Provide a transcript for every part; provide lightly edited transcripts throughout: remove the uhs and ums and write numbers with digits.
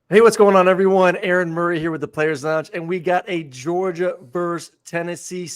Hey, what's going on, everyone? Aaron Murray here with the Players Lounge, and we got a Georgia versus Tennessee.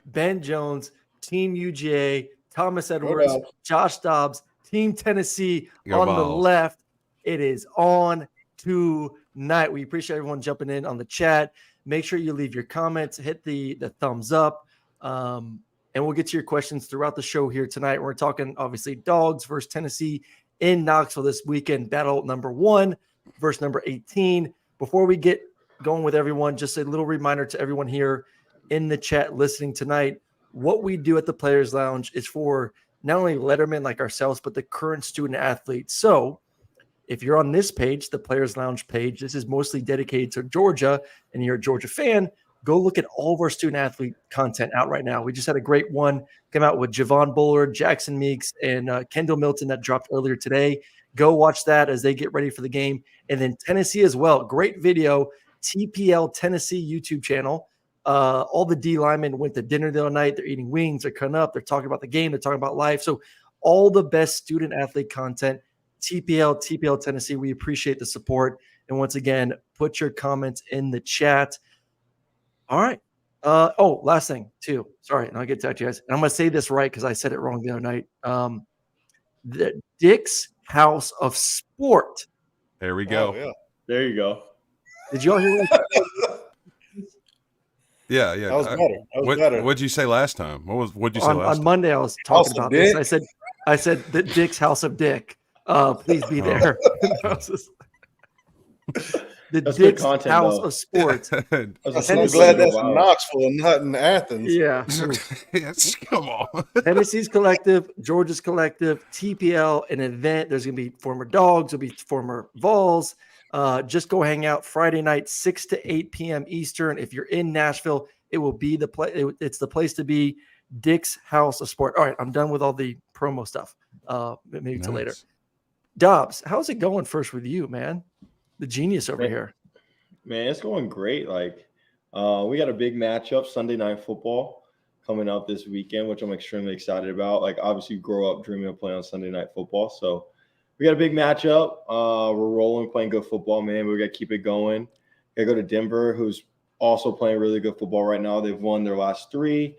Ben Jones, Team UGA, Thomas Go Edwards, Dobbs. Josh Dobbs, Team Tennessee Go on the Vols. left. It is on tonight. We appreciate everyone jumping in on the chat. Make sure you leave your comments, hit the thumbs up, and we'll get to your questions throughout the show here tonight. We're talking, obviously, Dogs versus Tennessee in Knoxville this weekend, battle number 1 versus number 18. Before we get going with everyone, just a little reminder to everyone here in the chat listening tonight. What we do at the Players Lounge is for not only lettermen like ourselves, but the current student athletes. So if you're on this page, the Players Lounge page, this is mostly dedicated to Georgia, and you're a Georgia fan, go look at all of our student athlete content out right now. We just had a great one come out with Javon Bullard, Jackson Meeks, and Kendall Milton that dropped earlier today. Go watch that as they get ready for the game. And then Tennessee as well. Great video, TPL Tennessee YouTube channel. All the D linemen went to dinner the other night. They're eating wings. They're cutting up. They're talking about the game. They're talking about life. So all the best student athlete content, TPL Tennessee. We appreciate the support. And once again, put your comments in the chat. All right. Last thing too. Sorry, and I'll get to you guys. And I'm going to say this right because I said it wrong the other night. The Dick's House of Sport. There we go. Oh, yeah. There you go. Did you all hear that? Yeah. That was better. That was better. What'd you say last time? What'd you say last On time? Monday, I was talking House of about this. Dick? I said the Dick's House of Dick. Please be there. The That's good Dick's content, House though. of Sports. That's a I'm Tennessee glad that's wow. in Knoxville and not in Athens. Yeah. Yes, come on. Tennessee's collective, Georgia's collective, TPL, an event. There's going to be former Dogs, there'll be former Vols. Just go hang out Friday night, 6 to 8 p.m. Eastern. If you're in Nashville, it will be the place. It's the place to be. Dick's House of Sport. All right, I'm done with all the promo stuff. Maybe till later. Dobbs, how's it going first with you, man? The genius over here. Man, it's going great. Like, we got a big matchup, Sunday Night Football, coming up this weekend, which I'm extremely excited about. Like, obviously, you grow up dreaming of playing on Sunday Night Football. So we got a big matchup. We're rolling, playing good football, man. We got to keep it going. Got to go to Denver, who's also playing really good football right now. They've won their last 3.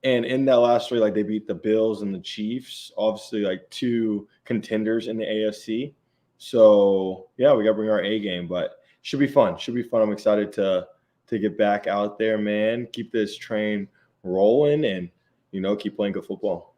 And in that last 3, like, they beat the Bills and the Chiefs, obviously, like, 2 contenders in the AFC. So, yeah, we got to bring our A game, but should be fun. Should be fun. I'm excited to get back out there, man. Keep this train rolling and, keep playing good football.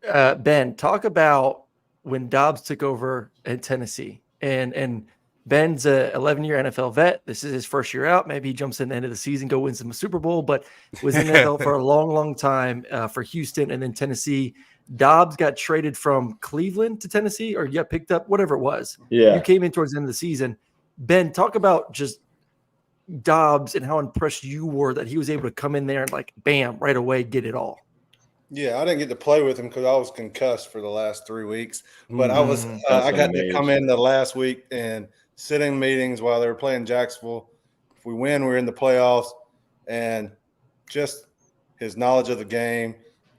Ben, talk about when Dobbs took over in Tennessee. And Ben's a 11-year NFL vet. This is his first year out. Maybe he jumps in the end of the season, go win some Super Bowl, but was in the NFL for a long, long time for Houston and then Tennessee. Dobbs got traded from Cleveland to Tennessee or got picked up, whatever it was. Yeah. You came in towards the end of the season. Ben, talk about just Dobbs and how impressed you were that he was able to come in there and like, bam, right away, get it all. Yeah, I didn't get to play with him because I was concussed for the last 3 weeks. But I was Mhm. That's I got to amazing. come in the last week and sit in meetings while they were playing Jacksonville. If we win, we're in the playoffs. And just his knowledge of the game,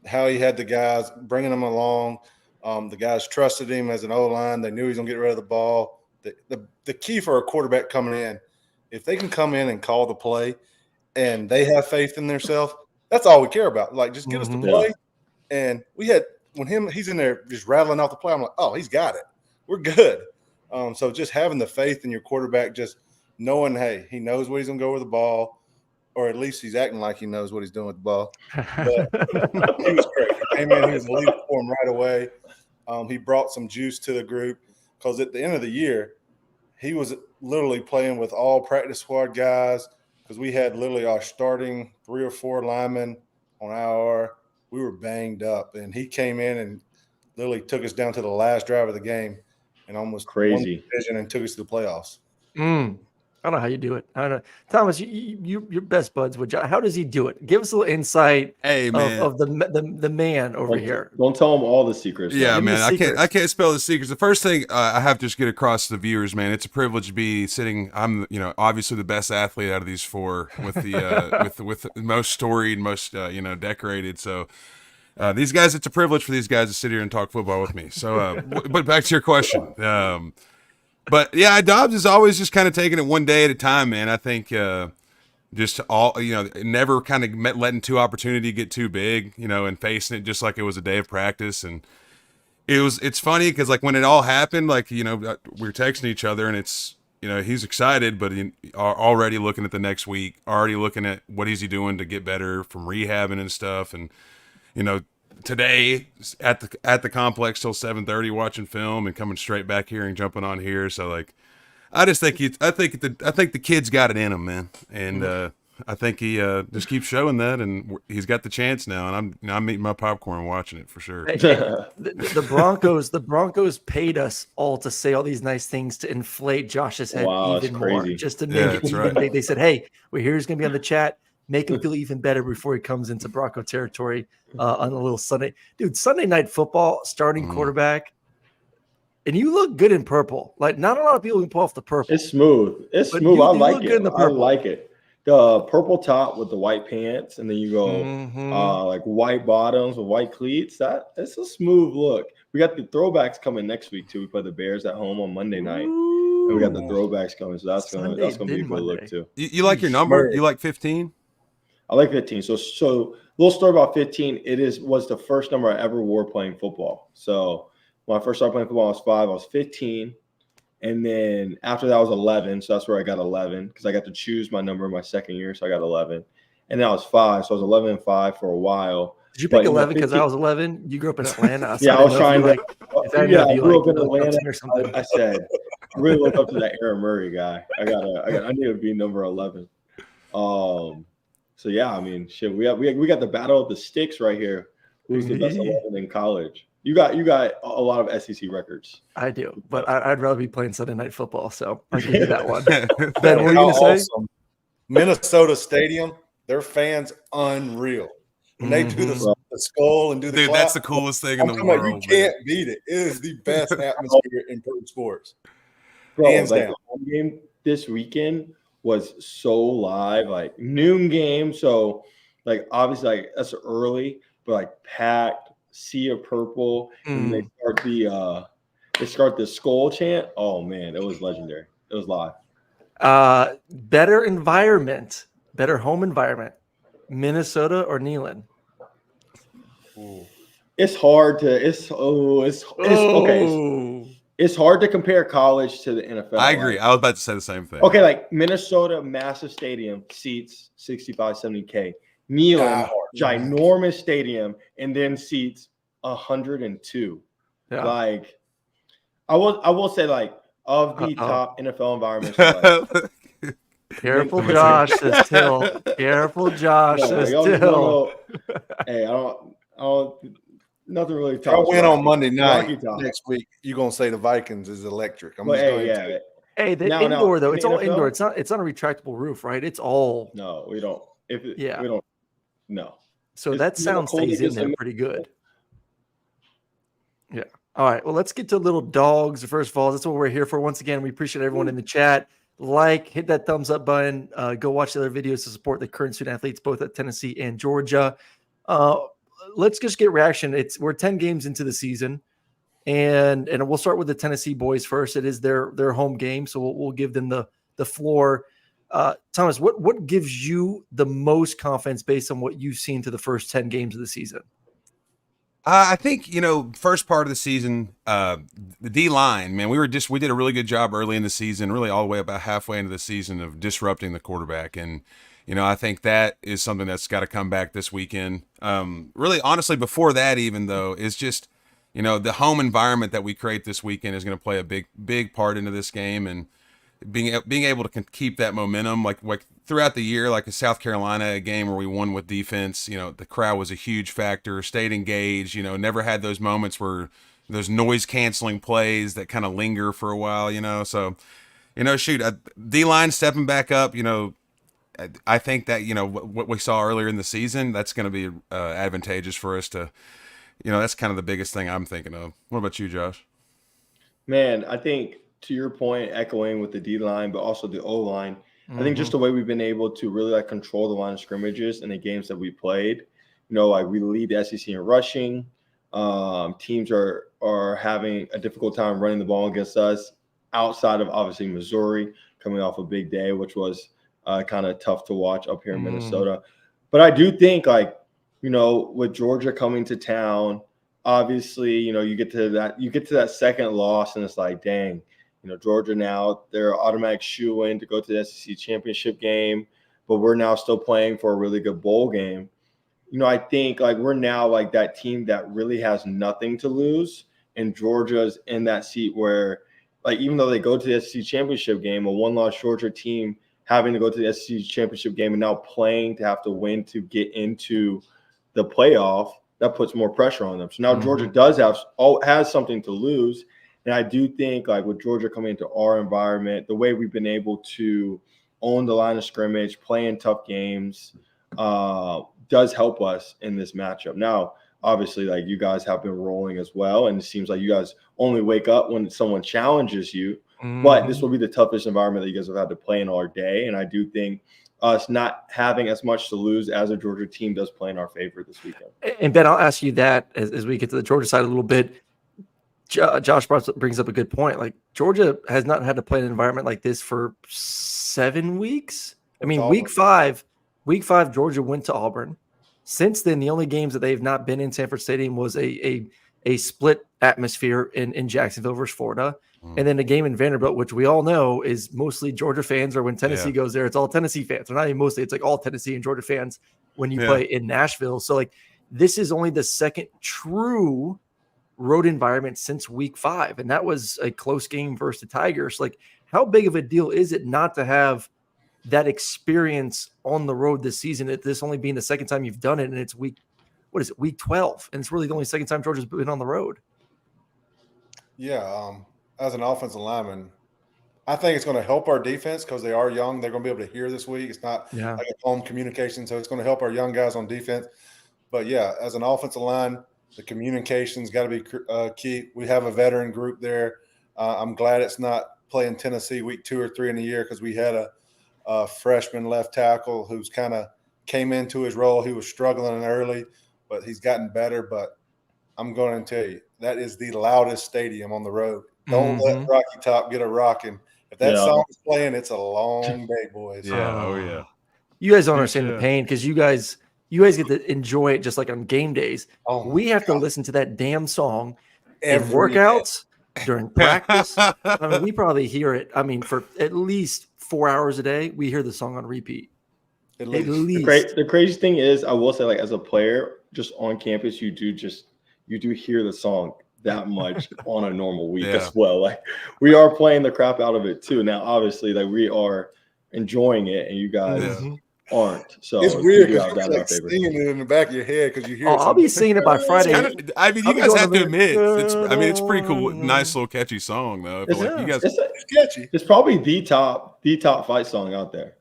how he had the guys, bringing them along. The guys trusted him as an O-line. They knew he was going to get rid of the ball. The key for a quarterback coming in, if they can come in and call the play and they have faith in themselves, that's all we care about. Like, just get us the Mhm. play. And we had he's in there just rattling off the play. I'm like, oh, he's got it. We're good. So just having the faith in your quarterback, just knowing, hey, he knows what he's going to go with the ball, or at least he's acting like he knows what he's doing with the ball. But he was great. He came in, he was a leader for him right away. He brought some juice to the group because at the end of the year, he was literally playing with all practice squad guys because we had literally our starting 3 or 4 linemen on IR. We were banged up, and he came in and literally took us down to the last drive of the game and almost won the Crazy. division and took us to the playoffs. I don't know how you do it. I don't know. Thomas, you're best buds with John. How does he do it? Give us a little insight Hey, man. of the man over here. Don't tell them all the secrets. Yeah, Give me man, the I secrets. can't spell the secrets. The first thing I have to just get across to the viewers, man, it's a privilege to be sitting. I'm, obviously the best athlete out of these 4 with the with the most storied, most decorated. So These guys, it's a privilege for these guys to sit here and talk football with me. So, but back to your question. But yeah, Dobbs is always just kind of taking it one day at a time, man. I think just all, never kind of letting two opportunity get too big, and facing it just like it was a day of practice. And it's funny because like when it all happened, like, we were texting each other and it's, he's excited, but already looking at the next week, already looking at what is he doing to get better from rehabbing and stuff. And, today at the complex till 7:30 watching film and coming straight back here and jumping on here. So like, I just think I think the kid's got it in him, man. And, I think he just keeps showing that, and he's got the chance now. And I'm eating my popcorn watching it for sure. Hey, the Broncos paid us all to say all these nice things to inflate Josh's head even more, just to make it even big. They said, "Hey, we're here. He's going to be on the chat. Make him feel even better before he comes into Bronco territory on a little Sunday." Dude, Sunday Night Football starting quarterback, and you look good in purple. Like not a lot of people can pull off the purple. It's smooth. It's smooth. I like it. I like it. The purple top with the white pants, and then you go like white bottoms with white cleats. It's a smooth look. We got the throwbacks coming next week too. We play the Bears at home on Monday night, and we got the throwbacks coming. So that's gonna be a good look too. You like your number? You like 15? I like 15. So little story about 15. Was the first number I ever wore playing football. So when I first started playing football, I was 5. I was 15. And then after that, I was 11. So that's where I got 11 because I got to choose my number in my second year. So I got 11. And then I was 5. So I was 11 and 5. For a while. Did you pick 11 because I was 11? You grew up in Atlanta. Yeah, I was trying to. I grew up in Atlanta. Or something. I said, I really look up to that Aaron Murray guy. I need to be number 11. So yeah, I mean, shit. We got the battle of the sticks right here. Who's the best 11 in college? You got a lot of SEC records. I do, but I'd rather be playing Sunday Night Football, so I'll give you that one. Ben, what are you going to say? Minnesota Stadium, their fans unreal. When they do the skull and do the clap, that's the coolest thing in the world. You can't beat it. It is the best atmosphere in pro sports. Bro, hands down. The home game this weekend was so live, like noon game. So like obviously like that's early, but like packed. Sea of purple, and they start the skull chant. Oh man, it was legendary. It was live. Better environment, better home environment, Minnesota or Neyland? It's hard to. It's hard to compare college to the NFL. I agree. I was about to say the same thing. Okay, like Minnesota, massive stadium, seats 65, 70K. Neyland, ginormous stadium, and then seats 102. Yeah. Like, I will say, like, of the top NFL environments. Like, careful, Josh says Till. Careful, Josh says Till. Hey, I don't. Nothing really. If I win on Monday night next week, you're gonna say the Vikings is electric. Hey, the indoor though. It's all indoor. It's not a retractable roof, right? It's all. No, we don't. We don't. No. So that sound stays in there pretty good. Yeah. All right. Well, let's get to little dogs. First of all, that's what we're here for. Once again, we appreciate everyone in the chat. Hit that thumbs up button. Go watch the other videos to support the current student athletes, both at Tennessee and Georgia. Let's just get reaction. We're 10 games into the season, and we'll start with the Tennessee boys first. It is their home game, so we'll give them the floor. Thomas, what gives you the most confidence based on what you've seen to the first 10 games of the season? I think, first part of the season, the D-line, man, we did a really good job early in the season, really all the way about halfway into the season of disrupting the quarterback. And, I think that is something that's got to come back this weekend. Really, honestly, before that even, though, is just, the home environment that we create this weekend is going to play a big part into this game. And being able to keep that momentum, like throughout the year, like a South Carolina game where we won with defense, the crowd was a huge factor, stayed engaged, never had those moments where those noise canceling plays that kind of linger for a while, so, D-line stepping back up, I think that, what we saw earlier in the season, that's going to be advantageous for us to, that's kind of the biggest thing I'm thinking of. What about you, Josh? Man, I think, to your point, echoing with the D-line, but also the O-line, I think just the way we've been able to really control the line of scrimmages in the games that we played, Like we lead the SEC in rushing. Teams are having a difficult time running the ball against us outside of obviously Missouri coming off a big day, which was kind of tough to watch up here in Minnesota. But I do think with Georgia coming to town, obviously, you get to that second loss and it's like, dang, Georgia now, they're automatic shoe-in to go to the SEC championship game, but we're now still playing for a really good bowl game. I think we're now that team that really has nothing to lose, and Georgia's in that seat where even though they go to the SEC championship game, a one-loss Georgia team having to go to the SEC championship game and now playing to have to win to get into the playoff, that puts more pressure on them. So now Georgia has something to lose. And I do think with Georgia coming into our environment, the way we've been able to own the line of scrimmage, play in tough games, does help us in this matchup. Now, obviously, you guys have been rolling as well, and it seems like you guys only wake up when someone challenges you. But this will be the toughest environment that you guys have had to play in all day, and I do think us not having as much to lose as a Georgia team does play in our favor this weekend. And Ben, I'll ask you that as we get to the Georgia side a little bit. Josh brings up a good point. Georgia has not had to play in an environment like this for 7 weeks. I mean, week five, Georgia went to Auburn. Since then, the only games that they've not been in Sanford Stadium was a split atmosphere in Jacksonville versus Florida. And then a game in Vanderbilt, which we all know is mostly Georgia fans, or when Tennessee goes there, it's all Tennessee fans. Or not even mostly, it's all Tennessee and Georgia fans when you play in Nashville. So this is only the second true road environment since week 5. And that was a close game versus the Tigers. How big of a deal is it not to have that experience on the road this season, this only being the second time you've done it, and it's week 12, and it's really the only second time Georgia's been on the road. Yeah, as an offensive lineman, I think it's going to help our defense because they are young. They're going to be able to hear this week. It's not like a home communication, so it's going to help our young guys on defense. But yeah, as an offensive line, the communication's got to be key. We have a veteran group there. I'm glad it's not playing Tennessee week 2 or 3 in the year, because we had a freshman left tackle who's kind of came into his role. He was struggling early, but he's gotten better. But I'm going to tell you, that is the loudest stadium on the road. Don't let Rocky Top get a rocking. If that song's playing, it's a long day, boys. Yeah. You guys don't understand the pain, because you guys get to enjoy it just like on game days. We have to listen to that damn song in workouts, during practice. I mean, we probably hear it. I mean, for at least 4 hours a day, we hear the song on repeat. At least. The crazy thing is, I will say, as a player, just on campus, you do hear the song that much on a normal week as well. We are playing the crap out of it too. Now, obviously, we are enjoying it, and you guys aren't. So it's weird because you're singing it in the back of your head because you hear. I'll be singing it by Friday. You guys have to admit, it's pretty cool, nice little catchy song though. It's catchy. It's probably the top fight song out there.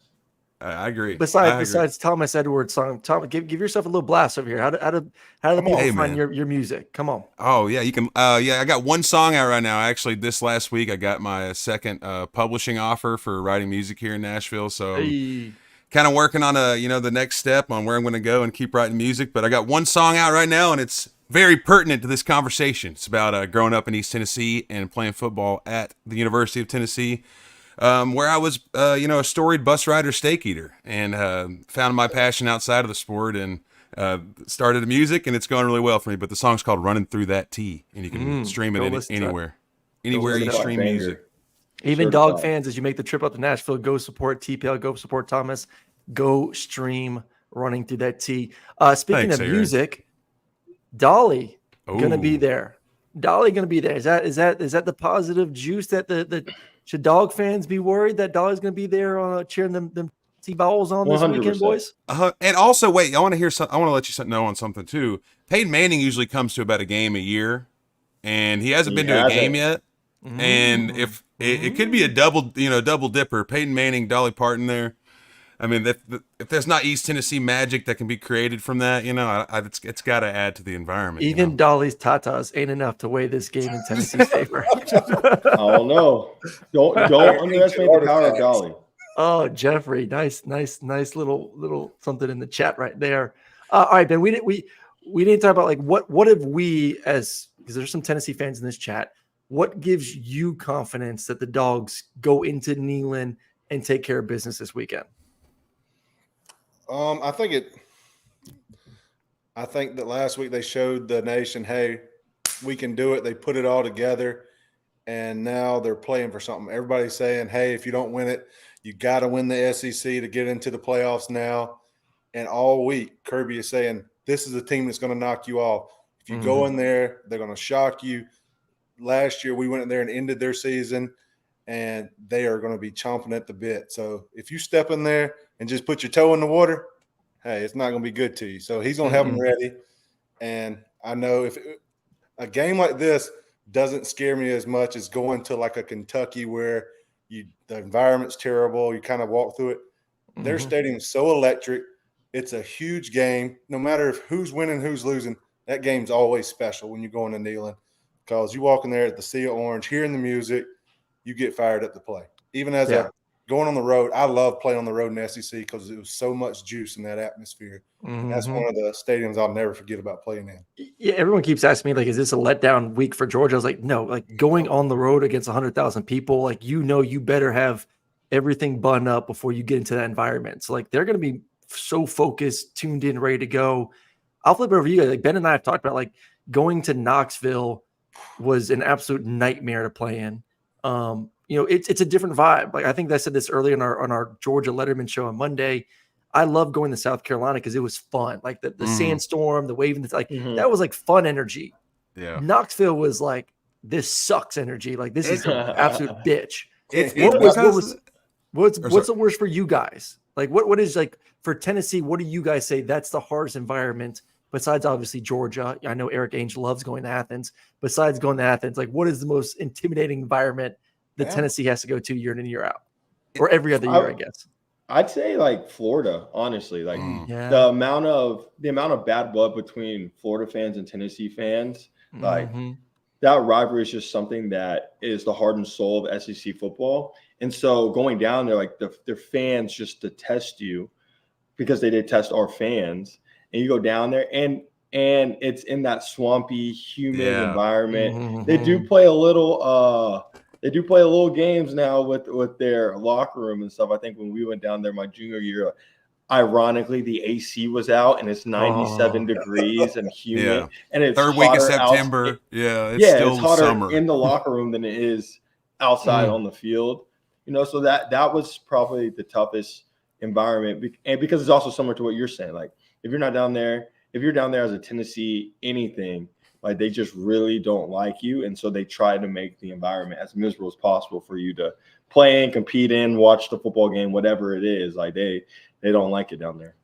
I agree. Besides Thomas Edwards' song, Tom, give yourself a little blast over here. How do the people find your music? Come on. Oh yeah, you can. I got one song out right now. Actually, this last week I got my second publishing offer for writing music here in Nashville. So kind of working on the next step on where I'm going to go and keep writing music. But I got one song out right now, and it's very pertinent to this conversation. It's about growing up in East Tennessee and playing football at the University of Tennessee. Where I was, a storied bus rider, steak eater, and found my passion outside of the sport, and started the music, and it's going really well for me. But the song's called "Running Through That T," and you can stream it anywhere you stream music. Even Dog fans, as you make the trip up to Nashville, go support TPL, go support Thomas, go stream "Running Through That T." Speaking of music, Dolly gonna be there. Dolly gonna be there. Is that the positive juice that should Dog fans be worried that Dolly's going to be there cheering them T-balls on this 100%. Weekend, boys? And also, wait, I want to let you know on something too. Peyton Manning usually comes to about a game a year, and he hasn't been to a game yet. And if it could be a double dipper, Peyton Manning, Dolly Parton there. I mean, if there's not East Tennessee magic that can be created from that, it's got to add to the environment. Even Dolly's tatas ain't enough to weigh this game in Tennessee's favor. Oh no! Don't underestimate the power of Dolly. Oh, Jeffrey, nice little something in the chat right there. All right, Ben. We didn't talk about like what have we as because there's some Tennessee fans in this chat. What gives you confidence that the Dogs go into Neyland and take care of business this weekend? I think that last week they showed the nation, hey, we can do it. They put it all together, and now they're playing for something. Everybody's saying, hey, if you don't win it, you got to win the SEC to get into the playoffs now. And all week, Kirby is saying, this is a team that's going to knock you off. If you go in there, they're going to shock you. Last year, we went in there and ended their season, and they are going to be chomping at the bit. So if you step in there and just put your toe in the water, hey, it's not going to be good to you. So he's going to have them ready. And I know if a game like this doesn't scare me as much as going to like a Kentucky where the environment's terrible, you kind of walk through it. Their stadium's so electric. It's a huge game. No matter if who's winning, who's losing, that game's always special when you go into Neyland because you walk in there at the Sea of Orange, hearing the music, you get fired up to play. Even as going on the road, I love playing on the road in the SEC because it was so much juice in that atmosphere. That's one of the stadiums I'll never forget about playing in. Yeah, everyone keeps asking me, like, is this a letdown week for Georgia? I was like, no, like going on the road against 100,000 people, like, you better have everything buttoned up before you get into that environment. So, like, they're going to be so focused, tuned in, ready to go. I'll flip it over to you guys. Like, Ben and I have talked about, like, going to Knoxville was an absolute nightmare to play in. It's a different vibe. Like I think I said this earlier on our Georgia Letterman show on Monday. I love going to South Carolina because it was fun. Like the sandstorm, the waving, that was like fun energy. Yeah. Knoxville was like, this sucks energy. Like this is an absolute bitch. What's the worst for you guys? Like what is like for Tennessee? What do you guys say that's the hardest environment besides obviously Georgia? I know Eric Ainge loves going to Athens. Besides going to Athens, like what is the most intimidating environment that Tennessee has to go to year in and year out, or every other year, I guess? I'd say like Florida, honestly. Like the amount of bad blood between Florida fans and Tennessee fans, like that rivalry is just something that is the heart and soul of SEC football. And so going down there, like their fans just detest you because they detest our fans. And you go down there and it's in that swampy, humid environment. They do play a little games now with their locker room and stuff. I think when we went down there my junior year, ironically, the AC was out and it's 97 degrees and humid. And it's third week of September. It's still it's hotter summer in the locker room than it is outside on the field. So that was probably the toughest environment. And because it's also similar to what you're saying. Like if you're down there as a Tennessee anything, like they just really don't like you. And so they try to make the environment as miserable as possible for you to play in, compete in, watch the football game, whatever it is. Like they don't like it down there.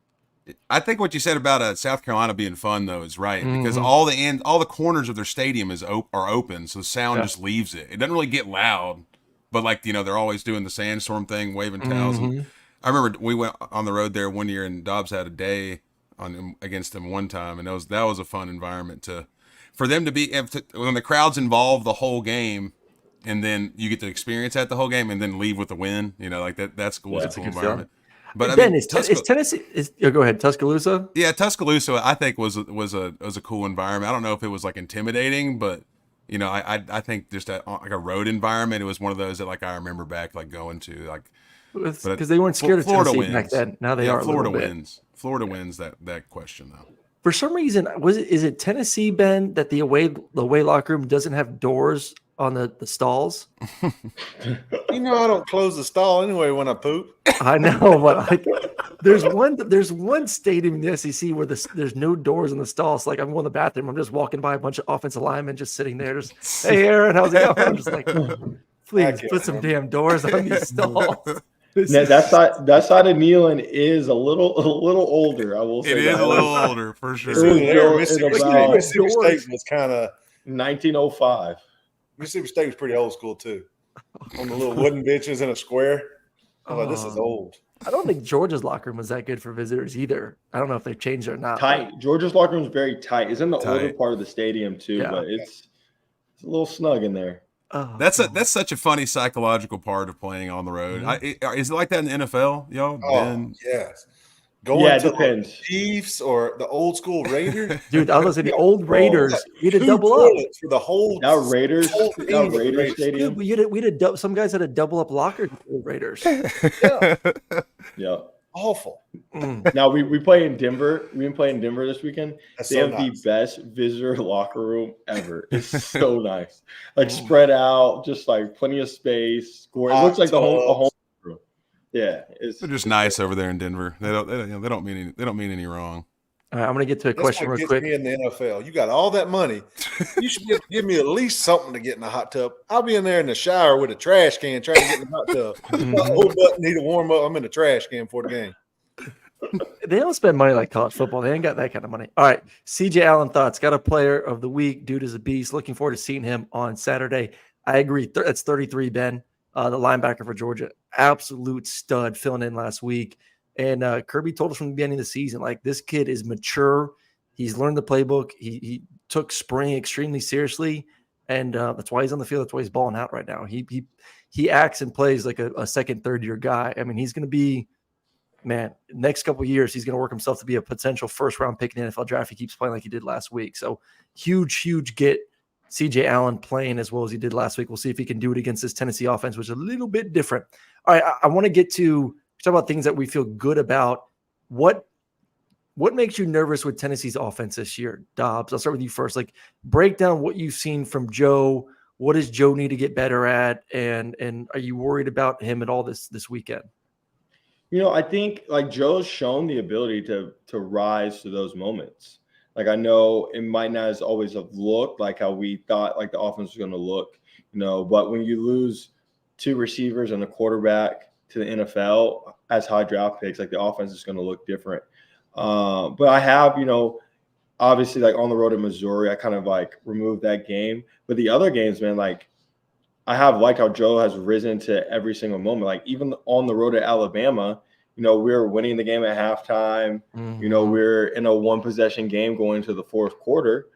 I think what you said about South Carolina being fun though is right because all the corners of their stadium are open. So the sound just leaves it. It doesn't really get loud, but like, they're always doing the sandstorm thing, waving towels. And I remember we went on the road there one year and Dobbs had a day against them one time. And that was a fun environment for them to be when the crowd's involved the whole game, and then you get to experience that the whole game, and then leave with a win. Like that. That's cool. It's a cool environment. But Ben, is Tennessee? Go ahead, Tuscaloosa. Yeah, Tuscaloosa. I think was a cool environment. I don't know if it was like intimidating, but I think just like a road environment. It was one of those that like I remember back like going to like because they weren't scared of Tennessee wins. Back then. Now they are. Florida wins. Florida wins that question though. For some reason, is it Tennessee, Ben, that the away locker room doesn't have doors on the stalls? I don't close the stall anyway when I poop. I know, but there's one stadium in the SEC where there's no doors in the stalls. So like I'm going to the bathroom, I'm just walking by a bunch of offensive linemen just sitting there, just hey Aaron, how's it going? I'm just like, please put some damn doors on these stalls. That side of Neyland is a little older. I will say it is a little older for sure. Mississippi State was kind of 1905. Mississippi State was pretty old school too, on the little wooden benches in a square. I'm like, this is old. I don't think Georgia's locker room was that good for visitors either. I don't know if they've changed it or not. Tight. Georgia's locker room is very tight. It's in the older part of the stadium too, but it's a little snug in there. That's such a funny psychological part of playing on the road. Is it like that in the NFL, y'all? Yes. going Yeah, it to like, depends. Chiefs or the old school Raiders. Dude, I was gonna say the old Raiders. We had to 2 double up. toilets for the whole That Raiders, whole that team of the Raiders Raiders. Dude, stadium. we had a some guys had a double up locker to the Raiders. Yeah, Yeah. awful. Now we play in Denver. We've been playing in Denver this weekend. That's They so have nice. the best visitor locker room ever. It's so nice. Like spread out, just like plenty of space. It looks like a home room. Yeah, it's They're just nice over there in Denver. They don't mean any wrong. All right, I'm gonna get to a That's question what real gets quick. me in the NFL. You got all that money. You should be able to give me at least something to get in the hot tub. I'll be in there in the shower with a trash can trying to get in the hot tub. My old butt need to warm up. I'm in the trash can for the game. They don't spend money like college football. They ain't got that kind of money. All right. CJ Allen thoughts. Got a player of the week. Dude is a beast. Looking forward to seeing him on Saturday. I agree. That's 33, Ben, the linebacker for Georgia. Absolute stud filling in last week. And Kirby told us from the beginning of the season, like, this kid is mature. He's learned the playbook. He took spring extremely seriously. And that's why he's on the field. That's why he's balling out right now. He acts and plays like a second, third year guy. I mean, he's going to be, man, next couple of years, he's going to work himself to be a potential first round pick in the NFL draft. He keeps playing like he did last week. So huge get CJ Allen playing as well as he did last week. We'll see if he can do it against this Tennessee offense, which is a little bit different. All right. I want to get to talk about things that we feel good about. What makes you nervous with Tennessee's offense this year, Dobbs? I'll start with you first. Like, break down what you've seen from Joe. What does Joe need to get better at? And are you worried about him at all this weekend? I think like Joe's shown the ability to rise to those moments. Like, I know it might not as always have looked like how we thought like the offense was going to look, but when you lose 2 receivers and a quarterback to the NFL as high draft picks, like the offense is going to look different. But I have, obviously like on the road in Missouri, I kind of like removed that game. But the other games, man, like I have liked how Joe has risen to every single moment. Like even on the road at Alabama, we're winning the game at halftime. Mm-hmm. We're in a 1-possession game going into the 4th quarter.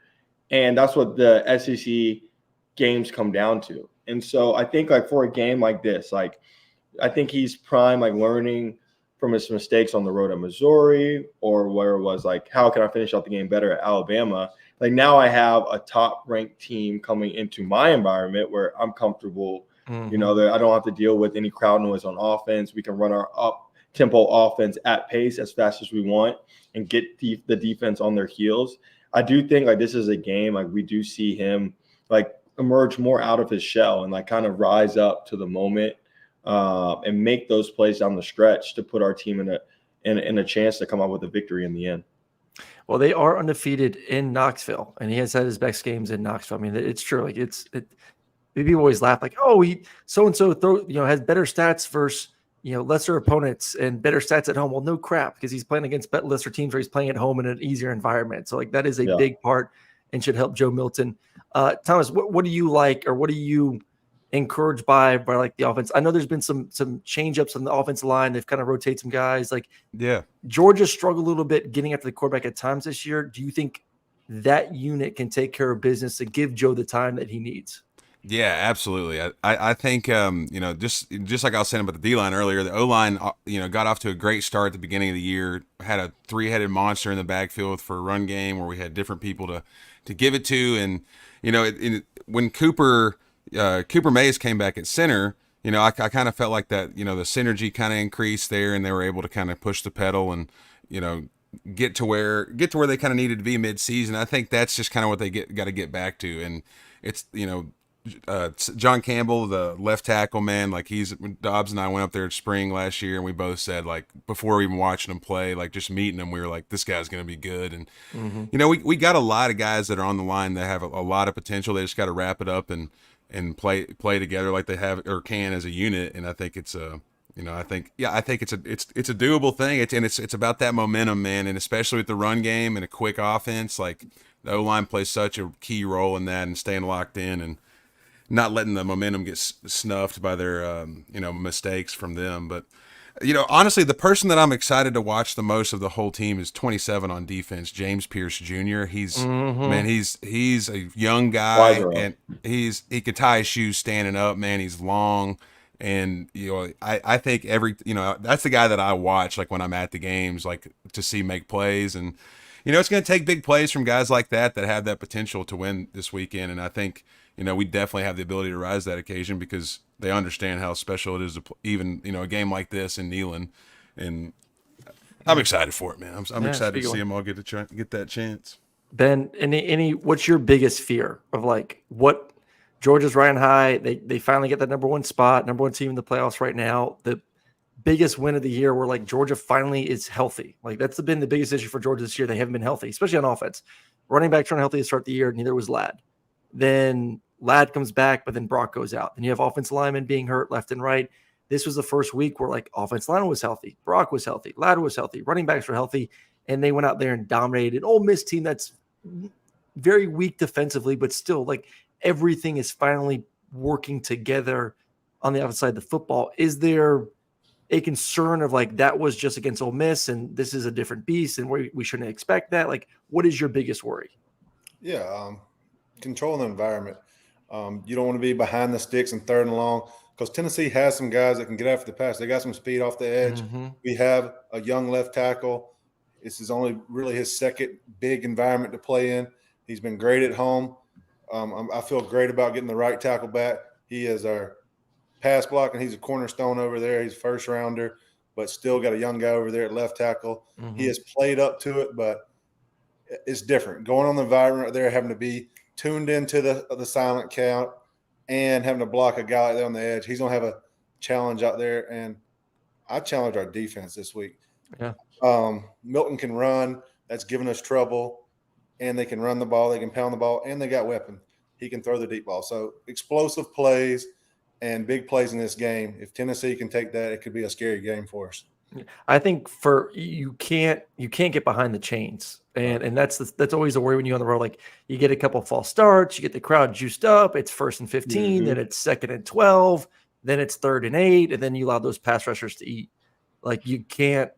And that's what the SEC games come down to. And so I think like for a game like this, like I think he's prime, like learning from his mistakes on the road at Missouri, or where it was like, how can I finish out the game better at Alabama? Like now I have a top ranked team coming into my environment where I'm comfortable, that I don't have to deal with any crowd noise on offense. We can run our up tempo offense at pace as fast as we want and get the defense on their heels. I do think like this is a game, like we do see him like emerge more out of his shell and like kind of rise up to the moment and make those plays down the stretch to put our team in a chance to come out with a victory in the end. Well, they are undefeated in Knoxville, and he has had his best games in Knoxville. I mean, it's true. Like people always laugh like, oh, he so-and-so has better stats versus lesser opponents and better stats at home. Well, no crap, because he's playing against lesser teams where he's playing at home in an easier environment. So like that is a big part and should help Joe Milton. Thomas, what do you like, or what are you encouraged by like the offense? I know there's been some change ups on the offensive line. They've kind of rotated some guys. Like, Georgia struggled a little bit getting after the quarterback at times this year. Do you think that unit can take care of business to give Joe the time that he needs? Yeah, absolutely. I think just like I was saying about the D-line earlier, the O-line got off to a great start at the beginning of the year. Had a 3-headed monster in the backfield for a run game where we had different people to give it to, and when Cooper Mays came back at center, I kind of felt like that, the synergy kind of increased there, and they were able to kind of push the pedal and, get to where they kind of needed to be mid-season. I think that's just kind of what they got to get back to. And it's, John Campbell, the left tackle, man, like Dobbs and I went up there at spring last year, and we both said, like, before even watching him play, like just meeting him, we were like, this guy's going to be good. And, we got a lot of guys that are on the line that have a lot of potential. They just got to wrap it up and play together like they have or can as a unit. And I think it's I think it's a doable thing. It's about that momentum, man. And especially with the run game and a quick offense, like the O-line plays such a key role in that, and staying locked in and not letting the momentum get snuffed by their, mistakes from them. But, honestly, the person that I'm excited to watch the most of the whole team is 27 on defense, James Pierce Jr. He's a young guy, and he could tie his shoes standing up, man. He's long, And, I think that's the guy that I watch, like when I'm at the games, like to see make plays. And, it's going to take big plays from guys like that have that potential to win this weekend. And I think, we definitely have the ability to rise to that occasion because they understand how special it is to even, a game like this in Neyland. And I'm excited for it, man. I'm excited to see them all get that chance. Ben, what's your biggest fear of like what Georgia's riding high? They finally get that number one spot, number one team in the playoffs right now. The biggest win of the year where like Georgia finally is healthy. Like that's been the biggest issue for Georgia this year. They haven't been healthy, especially on offense. Running back turned healthy to start the year. Neither was Ladd. Then Ladd comes back, but then Brock goes out. Then you have offensive linemen being hurt left and right. This was the first week where like offensive line was healthy. Brock was healthy. Ladd was healthy. Running backs were healthy. And they went out there and dominated an Ole Miss team that's very weak defensively, but still like everything is finally working together on the other side of the football. Is there a concern of like that was just against Ole Miss and this is a different beast and we shouldn't expect that? Like, what is your biggest worry? Yeah, controlling the environment. You don't want to be behind the sticks and third and long because Tennessee has some guys that can get after the pass. They got some speed off the edge. Mm-hmm. We have a young left tackle. This is only really his second big environment to play in. He's been great at home. I feel great about getting the right tackle back. He is our pass block, and he's a cornerstone over there. He's a first rounder, but still got a young guy over there at left tackle. Mm-hmm. He has played up to it, but it's different. Going on the environment right there, having to be tuned into the silent count and having to block a guy like that on the edge. He's going to have a challenge out there, and I challenge our defense this week. Yeah. Milton can run. That's given us trouble. And they can run the ball. They can pound the ball. And they got weapon. He can throw the deep ball. So explosive plays and big plays in this game. If Tennessee can take that, it could be a scary game for us. I think you can't get behind the chains. And that's always a worry when you're on the road. Like you get a couple false starts, you get the crowd juiced up. It's 1st and 15, Mm-hmm. then it's 2nd and 12, then it's 3rd and 8, and then you allow those pass rushers to eat. Like you can't.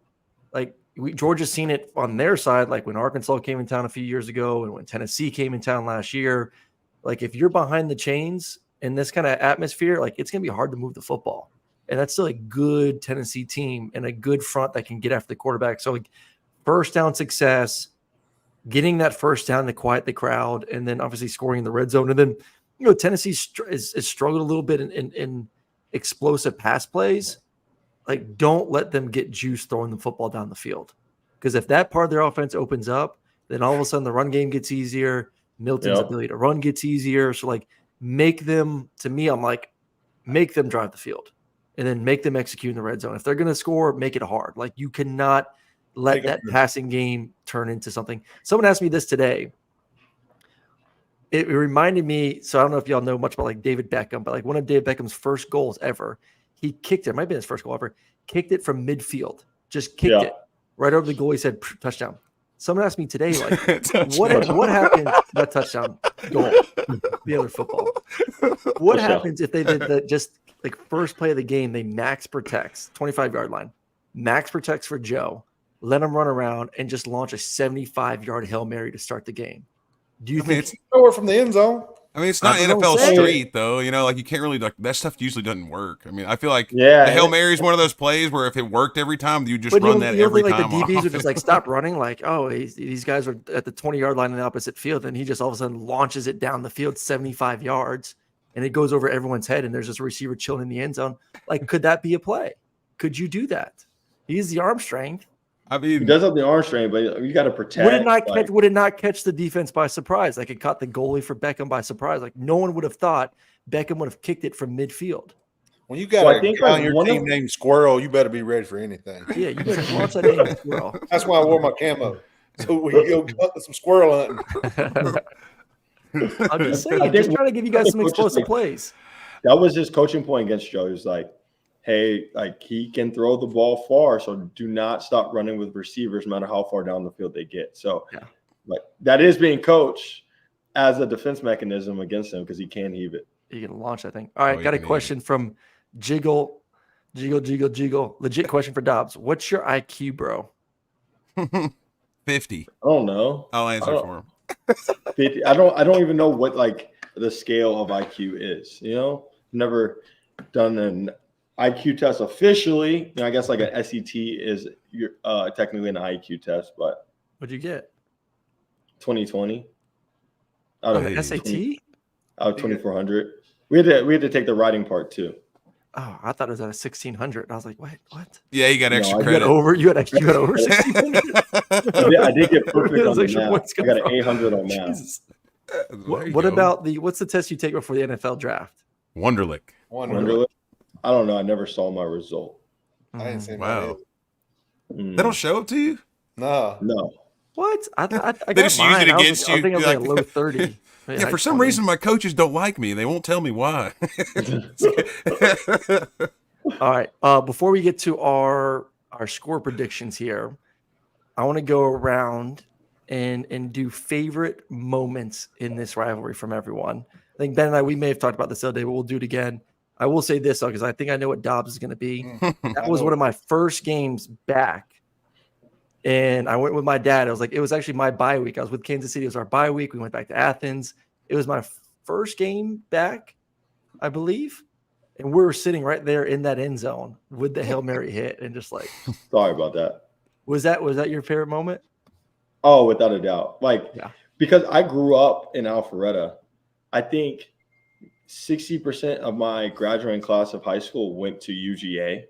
Like Georgia's seen it on their side, like when Arkansas came in town a few years ago and when Tennessee came in town last year. Like if you're behind the chains in this kind of atmosphere, like it's going to be hard to move the football. And that's still a good Tennessee team and a good front that can get after the quarterback. So like first down success, getting that first down to quiet the crowd, and then obviously scoring in the red zone. And then, Tennessee is struggled a little bit in explosive pass plays. Like, don't let them get juice throwing the football down the field. Because if that part of their offense opens up, then all of a sudden the run game gets easier. Milton's ability to run gets easier. So, like, make them drive the field. And then make them execute in the red zone. If they're going to score, make it hard. Like, you cannot let that passing game turn into something. Someone asked me this today. It reminded me, so I don't know if y'all know much about, like, David Beckham, but, like, one of David Beckham's first goals ever, he kicked it. It might be his first goal ever. Kicked it from midfield. Just kicked it right over the goal. He said touchdown. Someone asked me today, like, what happened? That touchdown goal, the other football. What happens if they did that? Just like first play of the game, they max protects 25-yard line, max protects for Joe, let him run around and just launch a 75-yard Hail Mary to start the game. Do you think it's nowhere from the end zone? I mean, it's not NFL Street, though. Like, you can't really, like, that stuff usually doesn't work. I mean, I feel like the Hail Mary is one of those plays where if it worked every time, you just run that every time. Like, the DBs would just, like, stop running. Like, oh, these guys are at the 20-yard line in the opposite field. And he just all of a sudden launches it down the field 75 yards. And it goes over everyone's head. And there's this receiver chilling in the end zone. Like, could that be a play? Could you do that? He has the arm strength. I mean, he does have the arm strength, but you got to protect. Would it not catch the defense by surprise? Like it caught the goalie for Beckham by surprise. Like no one would have thought Beckham would have kicked it from midfield. When you got a guy on your team named Squirrel, you better be ready for anything. Yeah, you better launch that name Squirrel. That's why I wore my camo. So we can go some squirrel hunting. I'm just saying, just trying to give you guys some explosive plays. That was his coaching point against Joe. He was like, hey, like he can throw the ball far, so do not stop running with receivers no matter how far down the field they get. So like that is being coached as a defense mechanism against him because he can heave it. He can launch, I think. All right, got a question from Jiggle. Legit question for Dobbs. What's your IQ, bro? 50. I don't know. I'll answer for him. 50. I don't even know what like the scale of IQ is. Never done IQ test officially. I guess like an SET is technically an IQ test, but What'd you get? 2020 out of Hey. SAT? out of 2400. We had to take the writing part too. Oh, I thought it was at a 1600. I was like, what? Yeah, you got No, extra I You got credit. over 1600. I did get perfect Those on the extra math. points I come got an from. 800 on math. Jesus. There you What go. about what's the test you take before the NFL draft? Wonderlic? Wonderlic? I don't know. I never saw my result. I didn't see Wow. Mm. They don't show it to you? No. What? I They got just mine. used it I was against like, you. I think I was You're like a like- low 30. Yeah, for some reason my coaches don't like me. They won't tell me why. All right. Before we get to our score predictions here, I want to go around and do favorite moments in this rivalry from everyone. I think Ben and I, we may have talked about this the other day, but we'll do it again. I will say this though, because I think I know what Dobbs is going to be. That was one of my first games back. And I went with my dad. It was actually my bye week. I was with Kansas City. It was our bye week. We went back to Athens. It was my first game back, I believe. And we were sitting right there in that end zone with the Hail Mary hit. And just like, Sorry about that. was that your favorite moment? Oh, without a doubt. Yeah. Because I grew up in Alpharetta, I think 60% of my graduating class of high school went to UGA.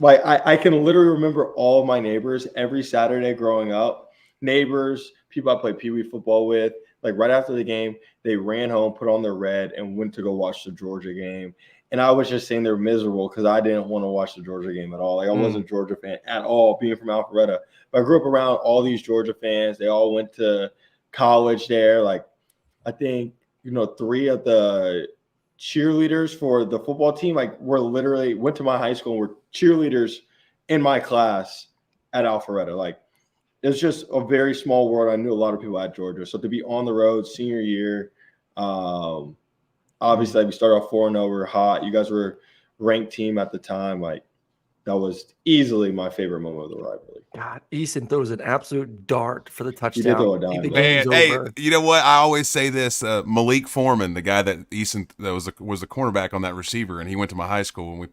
I can literally remember all of my neighbors every Saturday growing up. Neighbors, people I played Pee Wee football with. Like right after the game, they ran home, put on their red, and went to go watch the Georgia game. And I was just sitting there miserable because I didn't want to watch the Georgia game at all. Like I wasn't a Georgia fan at all, being from Alpharetta. But I grew up around all these Georgia fans. They all went to college there. Like I think, 3 of the cheerleaders for the football team, were literally went to my high school and were cheerleaders in my class at Alpharetta. Like it's just a very small world. I knew a lot of people at Georgia. So to be on the road senior year, obviously we started off 4-0. We were hot. You guys were ranked team at the time. Like that was easily my favorite moment of the rivalry. God, Easton throws an absolute dart for the touchdown. He did throw a dime, I think the bro. game's Man, hey, over. you know what? I always say this. Malik Foreman, the guy that Easton that was the cornerback on that receiver, and he went to my high school, and we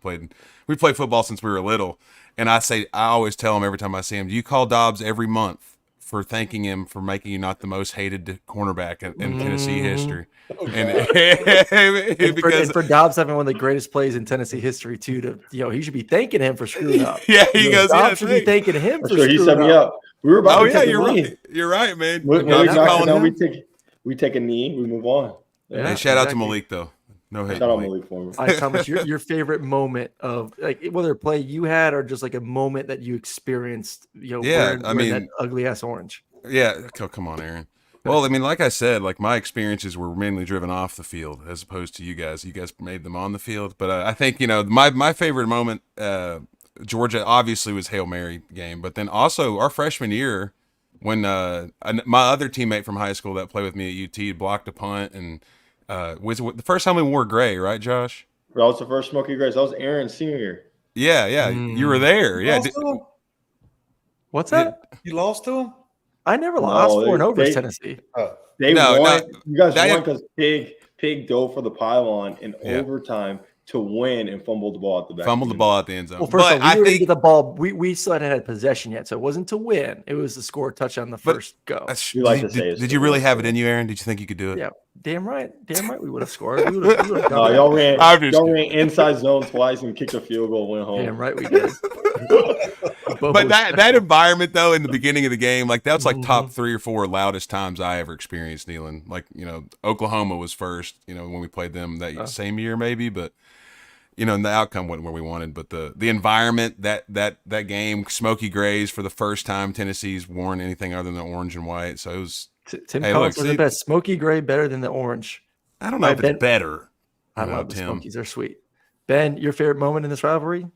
played football since we were little. And I always tell him every time I see him, do you call Dobbs every month for thanking him for making you not the most hated cornerback in Tennessee history? And because for Dobbs having one of the greatest plays in Tennessee history too, he should be thanking him for screwing up. yeah, he goes. Dobbs Yeah, should be thanking him for So he screwing set me up. We were about oh to yeah, take you're a knee. right. You're right, man. When we Dobbs knocked knock calling it down, him. we take a knee. We move on. Yeah, Hey, shout out to exactly. Malik though. No hate. Shout out Malik. Malik for me. All right, Thomas, your favorite moment of whether a play you had or just like a moment that you experienced, wearing that ugly ass orange. Yeah, come on, Aaron. Well, I mean, like I said, like my experiences were mainly driven off the field as opposed to you guys. You guys made them on the field, but I think my favorite moment, Georgia obviously was Hail Mary game, but then also our freshman year when my other teammate from high school that played with me at UT blocked a punt and was the first time we wore gray, right, Josh? That was the first Smoky Grace. That was Aaron's senior year. Yeah, you were there. Yeah, What's that? You lost to him? I never lost. 4-0 versus they- Tennessee. They No, won. You guys that- won because Pig dove for the pylon in overtime to win and fumbled the ball at the back. fumbled the ball at the end zone. Well, first but of all, I we didn't think get the ball. We still hadn't had possession yet, so it wasn't to win. It was to score a touchdown the first go. You like to say it's did you really have it in you, Aaron? Did you think you could do it? Yeah, damn right. We would have scored. We would have No, y'all ran. I'm just Y'all kidding. ran inside zone twice and kicked a field goal, went home. Damn right we did. But that environment though in the beginning of the game, like that's like Mm-hmm. top 3 or 4 loudest times I ever experienced kneeling. Like Oklahoma was first, when we played them that same year maybe, but and the outcome wasn't where we wanted. But the environment that game, Smoky Grays for the first time Tennessee's worn anything other than orange and white, so it was. Tim Hey, Collins look, was see- the best. Smoky gray better than the orange. I don't know All if right, it's better. I You know, love the Tim. Smokies. They're sweet. Ben, your favorite moment in this rivalry?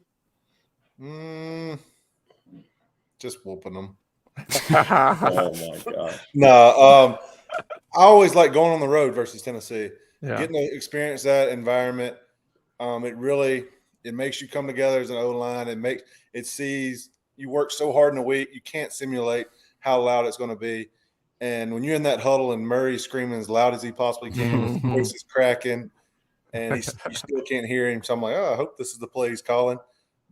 Just whooping them. Oh my god! No, I always like going on the road versus Tennessee. Yeah. Getting to experience that environment, it makes you come together as an O-line. It sees you work so hard in a week, you can't simulate how loud it's going to be. And when you're in that huddle and Murray's screaming as loud as he possibly can, his voice is cracking, and you still can't hear him. So I'm like, oh, I hope this is the play he's calling.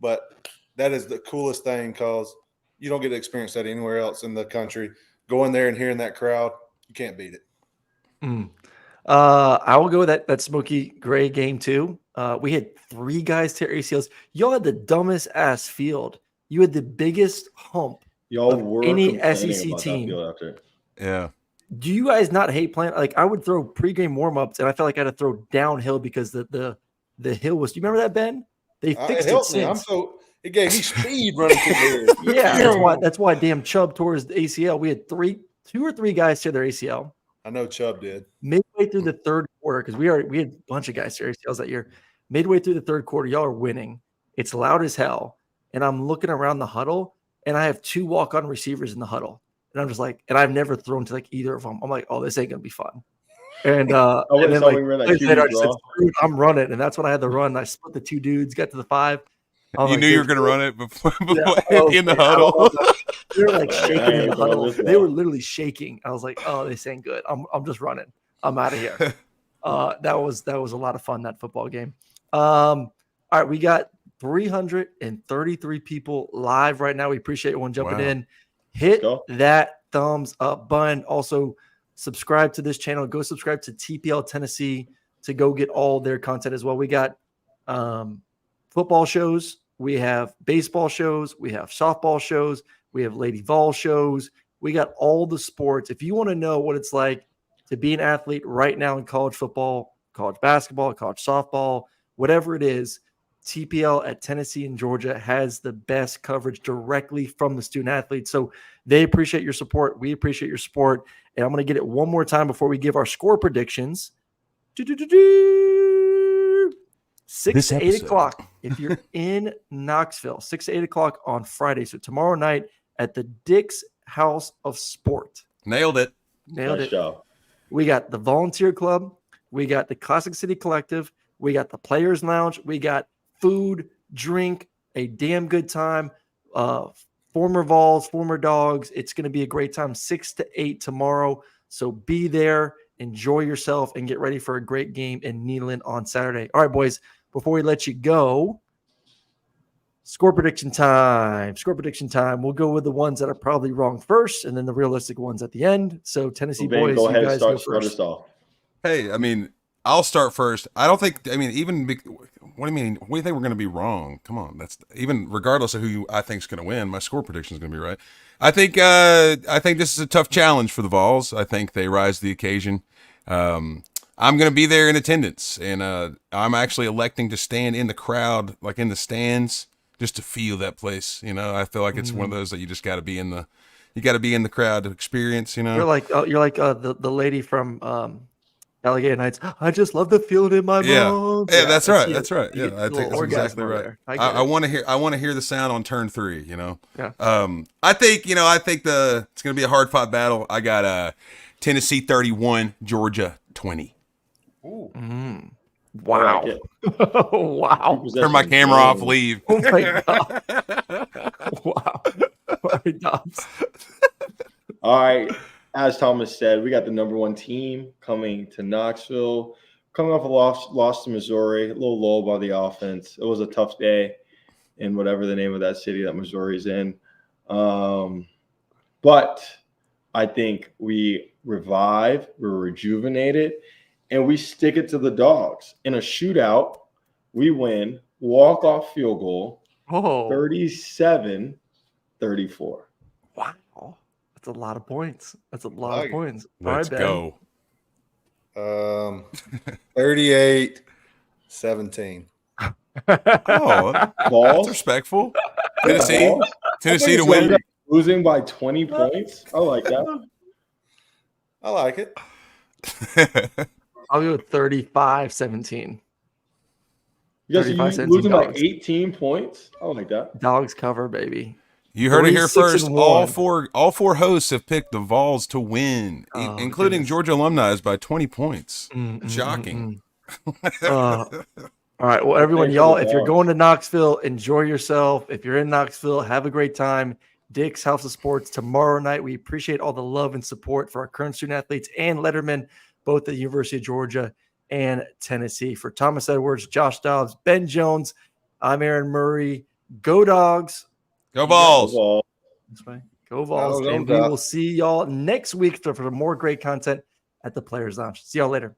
But that is the coolest thing because you don't get to experience that anywhere else in the country. Going there and hearing that crowd, you can't beat it. I will go with that Smokey Gray game too. We had 3 guys tear ACLs. Y'all had the dumbest ass field. You had the biggest hump Y'all of were any complaining SEC about that team. field after. Yeah. Do you guys not hate playing? Like I would throw pregame warm-ups, and I felt like I had to throw downhill because the hill was. Do you remember that, Ben? They fixed it helped me. since. It gave me speed running through there. Yeah, that's why damn Chubb tore his ACL. We had 2 or 3 guys tear their ACL. I know Chubb did. Midway through the third quarter, because we had a bunch of guys tear ACLs that year. Midway through the third quarter, y'all are winning. It's loud as hell, and I'm looking around the huddle, and I have 2 walk-on receivers in the huddle. And I'm just like, and I've never thrown to like either of them. I'm like, oh, this ain't gonna be fun. And and then like later, I just said, I'm running, and that's when I had to run. I split the 2 dudes, got to the 5. You knew you were gonna run it before in the huddle. They were like shaking in the huddle. They were literally shaking. I was like, oh, this ain't good. I'm just running. I'm out of here. That was a lot of fun, that football game. All right, we got 333 people live right now. We appreciate everyone jumping in. Hit that thumbs up button. Also, subscribe to this channel. Go subscribe to TPL Tennessee to go get all their content as well. We got football shows. We have baseball shows. We have softball shows. We have Lady Vol shows. We got all the sports. If you want to know what it's like to be an athlete right now in college football, college basketball, college softball, whatever it is, TPL at Tennessee and Georgia has the best coverage directly from the student athletes. So they appreciate your support. We appreciate your support. And I'm going to get it one more time before we give our score predictions. 6 to 8 o'clock. If you're in Knoxville, 6 to 8 o'clock on Friday. So tomorrow night at the Dick's House of Sport. Nailed it. Nice job. We got the Volunteer Club. We got the Classic City Collective. We got the Players Lounge. We got food, drink, a damn good time. Former Vols, former Dogs. It's going to be a great time. 6 to 8 tomorrow. So be there, enjoy yourself, and get ready for a great game in Neyland on Saturday. All right, boys, before we let you go, score prediction time. Score prediction time. We'll go with the ones that are probably wrong first, and then the realistic ones at the end. So Tennessee boys, go ahead you guys and start us off. Hey, I mean, I'll start first. I don't think. I mean, even what do you mean? What do you think we're going to be wrong? Come on, that's even regardless of who I think is going to win. My score prediction is going to be right. I think this is a tough challenge for the Vols. I think they rise to the occasion. I'm going to be there in attendance, and I'm actually electing to stand in the crowd, like in the stands, just to feel that place. You know, I feel like it's one of those that you just got to be in the, crowd to experience. You know, you're like the lady from Alligator Nights. I just love the feeling in my bones. Yeah, that's right. That's right. Yeah, I think that's exactly right. I want to hear the sound on turn 3. You know. Yeah. I think it's going to be a hard fought battle. I got Tennessee 31, Georgia 20. Ooh. Wow. Wow. Turn my camera off. Leave. Oh my God. Wow. All right, Dobbs. All right. As Thomas said, we got the number 1 team coming to Knoxville, coming off a loss to Missouri, a little low by the offense. It was a tough day in whatever the name of that city that Missouri's in. But I think we revive, we're rejuvenated, and we stick it to the Dogs. In a shootout, we win, walk-off field goal, 37-34. Wow. That's a lot of points. That's a lot of points. Let's go. 38-17. Oh, that's respectful. Tennessee to win. Losing by 20 points. I like that. I like it. I'll go 35-17. You guys losing by 18 points. I like that. Dogs cover, baby. You heard it here first. All four hosts have picked the Vols to win, including Georgia alumni by 20 points. Shocking. All right. Well, everyone, y'all, if you're going to Knoxville, enjoy yourself. If you're in Knoxville, have a great time. Dick's House of Sports tomorrow night. We appreciate all the love and support for our current student athletes and lettermen, both at the University of Georgia and Tennessee. For Thomas Edwards, Josh Dobbs, Ben Jones, I'm Aaron Murray. Go Dogs. Go Vols. Well, That's right. Go Vols. Go And we Dogs. will see y'all next week for more great content at the Players Lounge. See y'all later.